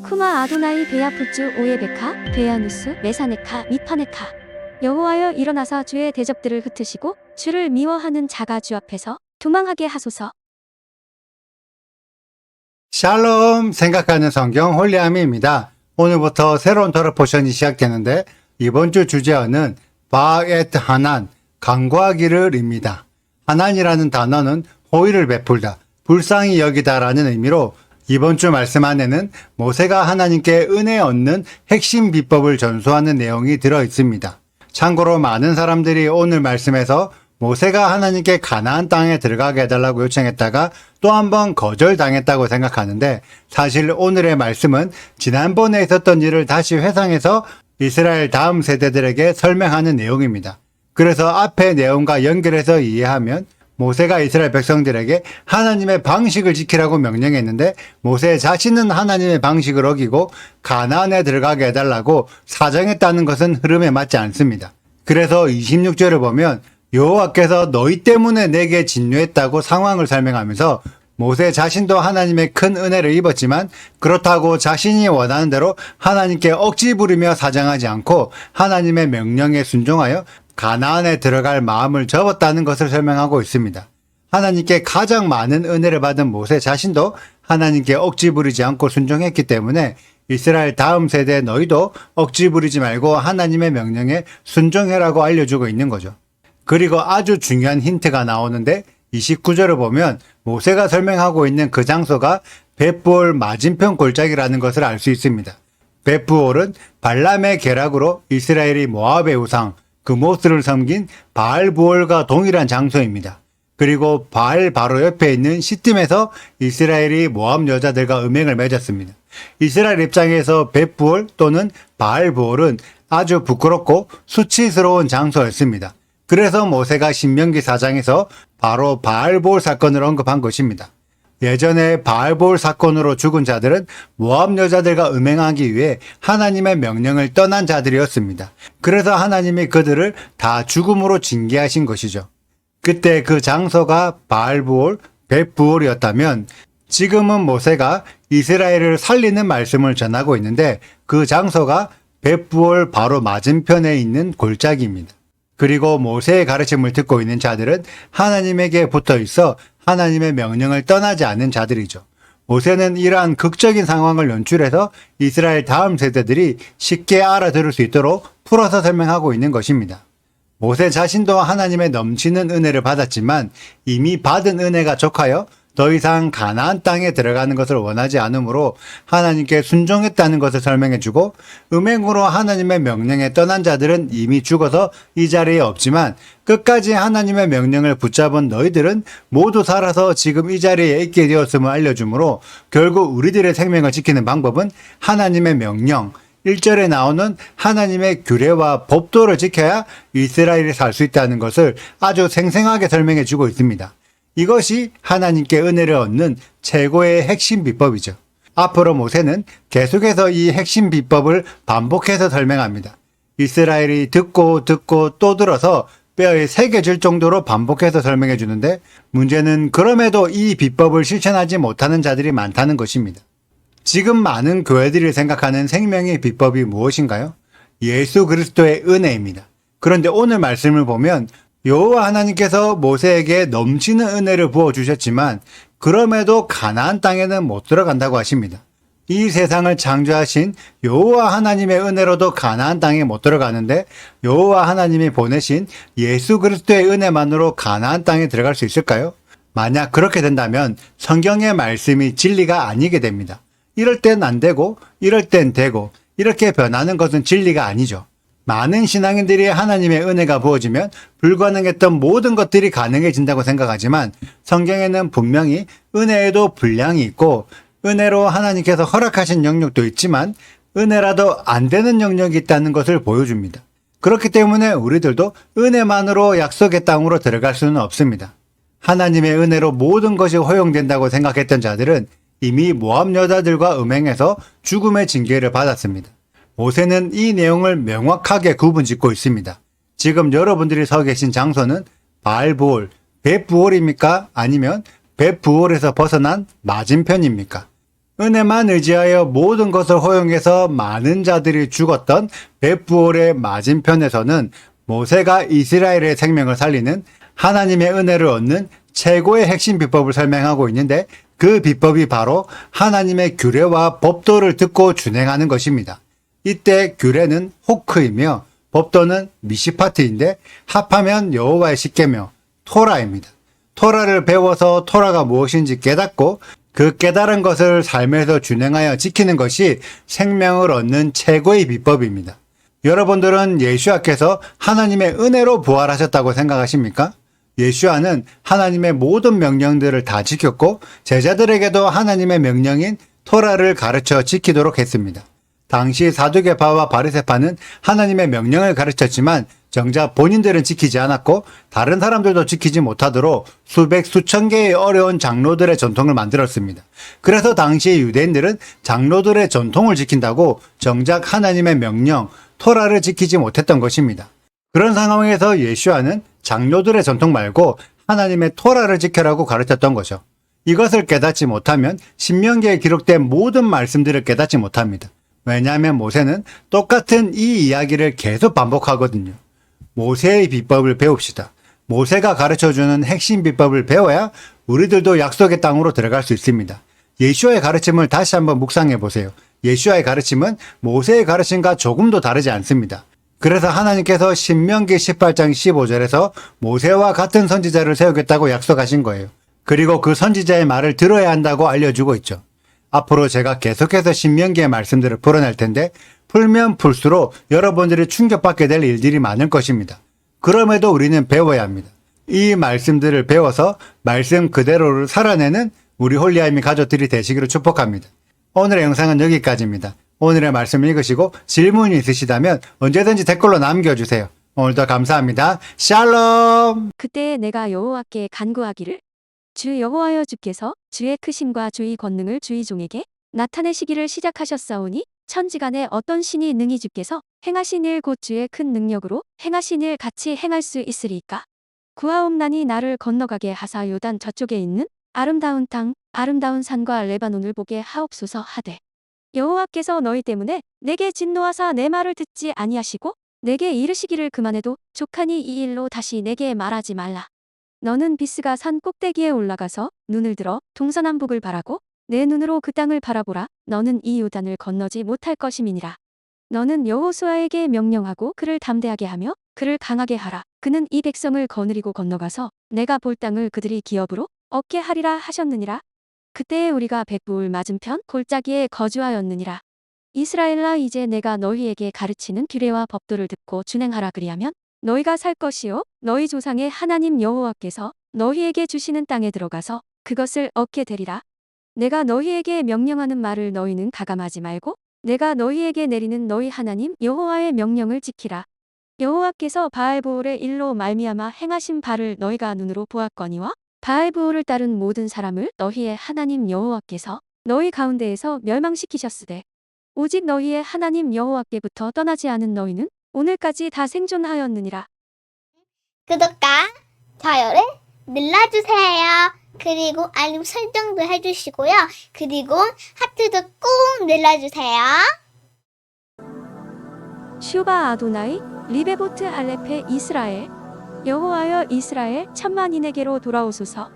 쿠마 아도나이 베야푸츠 오예베카 베야누스 메사네카 미파네카. 여호와여 일어나사 주의 대적들을 흩으시고 주를 미워하는 자가 주 앞에서 도망하게 하소서. 샬롬 생각하는 성경 홀리아미입니다. 오늘부터 새로운 토라 포션이 시작되는데 이번 주 주제어는 바에트 하난, 간구하기를입니다. 하난이라는 단어는 호의를 베풀다, 불쌍히 여기다 라는 의미로 이번 주 말씀 안에는 모세가 하나님께 은혜 얻는 핵심 비법을 전수하는 내용이 들어 있습니다. 참고로 많은 사람들이 오늘 말씀에서 모세가 하나님께 가나안 땅에 들어가게 해달라고 요청했다가 또 한 번 거절당했다고 생각하는데, 사실 오늘의 말씀은 지난번에 있었던 일을 다시 회상해서 이스라엘 다음 세대들에게 설명하는 내용입니다. 그래서 앞의 내용과 연결해서 이해하면 모세가 이스라엘 백성들에게 하나님의 방식을 지키라고 명령했는데 모세 자신은 하나님의 방식을 어기고 가나안에 들어가게 해달라고 사정했다는 것은 흐름에 맞지 않습니다. 그래서 26절을 보면 여호와께서 너희 때문에 내게 진노했다고 상황을 설명하면서 모세 자신도 하나님의 큰 은혜를 입었지만 그렇다고 자신이 원하는 대로 하나님께 억지 부리며 사정하지 않고 하나님의 명령에 순종하여 가나안에 들어갈 마음을 접었다는 것을 설명하고 있습니다. 하나님께 가장 많은 은혜를 받은 모세 자신도 하나님께 억지 부리지 않고 순종했기 때문에 이스라엘 다음 세대 너희도 억지 부리지 말고 하나님의 명령에 순종해라고 알려주고 있는 거죠. 그리고 아주 중요한 힌트가 나오는데 29절을 보면 모세가 설명하고 있는 그 장소가 벳부올 맞은편 골짜기라는 것을 알 수 있습니다. 벳부올은 발람의 계략으로 이스라엘이 모압의 우상 그모스를 섬긴 바알부올과 동일한 장소입니다. 그리고 바알 바로 옆에 있는 시딤에서 이스라엘이 모압 여자들과 음행을 맺었습니다. 이스라엘 입장에서 벳부올 또는 바알부올은 아주 부끄럽고 수치스러운 장소였습니다. 그래서 모세가 신명기 4장에서 바로 바알부올 사건을 언급한 것입니다. 예전에 바알부올 사건으로 죽은 자들은 모압 여자들과 음행하기 위해 하나님의 명령을 떠난 자들이었습니다. 그래서 하나님이 그들을 다 죽음으로 징계하신 것이죠. 그때 그 장소가 바알부올, 벳부올이었다면 지금은 모세가 이스라엘을 살리는 말씀을 전하고 있는데 그 장소가 벳부올 바로 맞은편에 있는 골짜기입니다. 그리고 모세의 가르침을 듣고 있는 자들은 하나님에게 붙어 있어 하나님의 명령을 떠나지 않는 자들이죠. 모세는 이러한 극적인 상황을 연출해서 이스라엘 다음 세대들이 쉽게 알아들을 수 있도록 풀어서 설명하고 있는 것입니다. 모세 자신도 하나님의 넘치는 은혜를 받았지만 이미 받은 은혜가 족하여 더 이상 가나안 땅에 들어가는 것을 원하지 않으므로 하나님께 순종했다는 것을 설명해주고, 음행으로 하나님의 명령에 떠난 자들은 이미 죽어서 이 자리에 없지만 끝까지 하나님의 명령을 붙잡은 너희들은 모두 살아서 지금 이 자리에 있게 되었음을 알려주므로 결국 우리들의 생명을 지키는 방법은 하나님의 명령, 1절에 나오는 하나님의 규례와 법도를 지켜야 이스라엘이 살 수 있다는 것을 아주 생생하게 설명해주고 있습니다. 이것이 하나님께 은혜를 얻는 최고의 핵심 비법이죠. 앞으로 모세는 계속해서 이 핵심 비법을 반복해서 설명합니다. 이스라엘이 듣고 또 들어서 뼈에 새겨질 정도로 반복해서 설명해 주는데, 문제는 그럼에도 이 비법을 실천하지 못하는 자들이 많다는 것입니다. 지금 많은 교회들이 생각하는 생명의 비법이 무엇인가요? 예수 그리스도의 은혜입니다. 그런데 오늘 말씀을 보면 여호와 하나님께서 모세에게 넘치는 은혜를 부어주셨지만 그럼에도 가나안 땅에는 못 들어간다고 하십니다. 이 세상을 창조하신 여호와 하나님의 은혜로도 가나안 땅에 못 들어가는데 여호와 하나님이 보내신 예수 그리스도의 은혜만으로 가나안 땅에 들어갈 수 있을까요? 만약 그렇게 된다면 성경의 말씀이 진리가 아니게 됩니다. 이럴 땐 안 되고 이럴 땐 되고 이렇게 변하는 것은 진리가 아니죠. 많은 신앙인들이 하나님의 은혜가 부어지면 불가능했던 모든 것들이 가능해진다고 생각하지만 성경에는 분명히 은혜에도 분량이 있고 은혜로 하나님께서 허락하신 영역도 있지만 은혜라도 안 되는 영역이 있다는 것을 보여줍니다. 그렇기 때문에 우리들도 은혜만으로 약속의 땅으로 들어갈 수는 없습니다. 하나님의 은혜로 모든 것이 허용된다고 생각했던 자들은 이미 모압 여자들과 음행해서 죽음의 징계를 받았습니다. 모세는 이 내용을 명확하게 구분짓고 있습니다. 지금 여러분들이 서 계신 장소는 바알부올, 벳부올입니까? 아니면 벳부올에서 벗어난 맞은편입니까? 은혜만 의지하여 모든 것을 허용해서 많은 자들이 죽었던 벳부올의 맞은편에서는 모세가 이스라엘의 생명을 살리는 하나님의 은혜를 얻는 최고의 핵심 비법을 설명하고 있는데, 그 비법이 바로 하나님의 규례와 법도를 듣고 준행하는 것입니다. 이때 규례는 호크이며 법도는 미시파트인데 합하면 여호와의 십계명 토라입니다. 토라를 배워서 토라가 무엇인지 깨닫고 그 깨달은 것을 삶에서 준행하여 지키는 것이 생명을 얻는 최고의 비법입니다. 여러분들은 예수와께서 하나님의 은혜로 부활하셨다고 생각하십니까? 예수와는 하나님의 모든 명령들을 다 지켰고 제자들에게도 하나님의 명령인 토라를 가르쳐 지키도록 했습니다. 당시 사두개파와 바리새파는 하나님의 명령을 가르쳤지만 정작 본인들은 지키지 않았고 다른 사람들도 지키지 못하도록 수백 수천 개의 어려운 장로들의 전통을 만들었습니다. 그래서 당시 유대인들은 장로들의 전통을 지킨다고 정작 하나님의 명령 토라를 지키지 못했던 것입니다. 그런 상황에서 예수와는 장로들의 전통 말고 하나님의 토라를 지켜라고 가르쳤던 거죠. 이것을 깨닫지 못하면 신명기에 기록된 모든 말씀들을 깨닫지 못합니다. 왜냐하면 모세는 똑같은 이 이야기를 계속 반복하거든요. 모세의 비법을 배웁시다. 모세가 가르쳐주는 핵심 비법을 배워야 우리들도 약속의 땅으로 들어갈 수 있습니다. 예수와의 가르침을 다시 한번 묵상해 보세요. 예수와의 가르침은 모세의 가르침과 조금도 다르지 않습니다. 그래서 하나님께서 신명기 18장 15절에서 모세와 같은 선지자를 세우겠다고 약속하신 거예요. 그리고 그 선지자의 말을 들어야 한다고 알려주고 있죠. 앞으로 제가 계속해서 신명기의 말씀들을 풀어낼 텐데 풀면 풀수록 여러분들이 충격받게 될 일들이 많을 것입니다. 그럼에도 우리는 배워야 합니다. 이 말씀들을 배워서 말씀 그대로를 살아내는 우리 홀리아이미 가족들이 되시기를 축복합니다. 오늘의 영상은 여기까지입니다. 오늘의 말씀 읽으시고 질문이 있으시다면 언제든지 댓글로 남겨주세요. 오늘도 감사합니다. 샬롬! 그때 내가 여호와께 간구하기를 주 여호와여, 주께서 주의 크심과 주의 권능을 주의 종에게 나타내시기를 시작하셨사오니 천지간에 어떤 신이 능히 주께서 행하신 일 곧 주의 큰 능력으로 행하신 일 같이 행할 수 있으리이까? 구하옵나니 나를 건너가게 하사 요단 저쪽에 있는 아름다운 땅 아름다운 산과 레바논을 보게 하옵소서 하되, 여호와께서 너희 때문에 내게 진노하사 내 말을 듣지 아니하시고 내게 이르시기를 그만해도 족하니 이 일로 다시 내게 말하지 말라. 너는 비스가 산 꼭대기에 올라가서 눈을 들어 동서남북을 바라고 내 눈으로 그 땅을 바라보라. 너는 이 요단을 건너지 못할 것임이니라. 너는 여호수아에게 명령하고 그를 담대하게 하며 그를 강하게 하라. 그는 이 백성을 거느리고 건너가서 내가 볼 땅을 그들이 기업으로 얻게 하리라 하셨느니라. 그때에 우리가 벳부울 맞은편 골짜기에 거주하였느니라. 이스라엘아, 이제 내가 너희에게 가르치는 규례와 법도를 듣고 준행하라. 그리하면 너희가 살 것이요 너희 조상의 하나님 여호와께서 너희에게 주시는 땅에 들어가서 그것을 얻게 되리라. 내가 너희에게 명령하는 말을 너희는 가감하지 말고 내가 너희에게 내리는 너희 하나님 여호와의 명령을 지키라. 여호와께서 바알브올의 일로 말미암아 행하신 바를 너희가 눈으로 보았거니와 바알브올을 따른 모든 사람을 너희의 하나님 여호와께서 너희 가운데에서 멸망시키셨으되 오직 너희의 하나님 여호와께부터 떠나지 않은 너희는 오늘까지 다 생존하였느니라. 구독과 좋아요를 눌러주세요. 그리고 알림 설정도 해주시고요. 그리고 하트도 꼭 눌러주세요. 슈바 아도나이 리베보트 알레페 이스라엘. 여호와여, 이스라엘 천만인에게로 돌아오소서.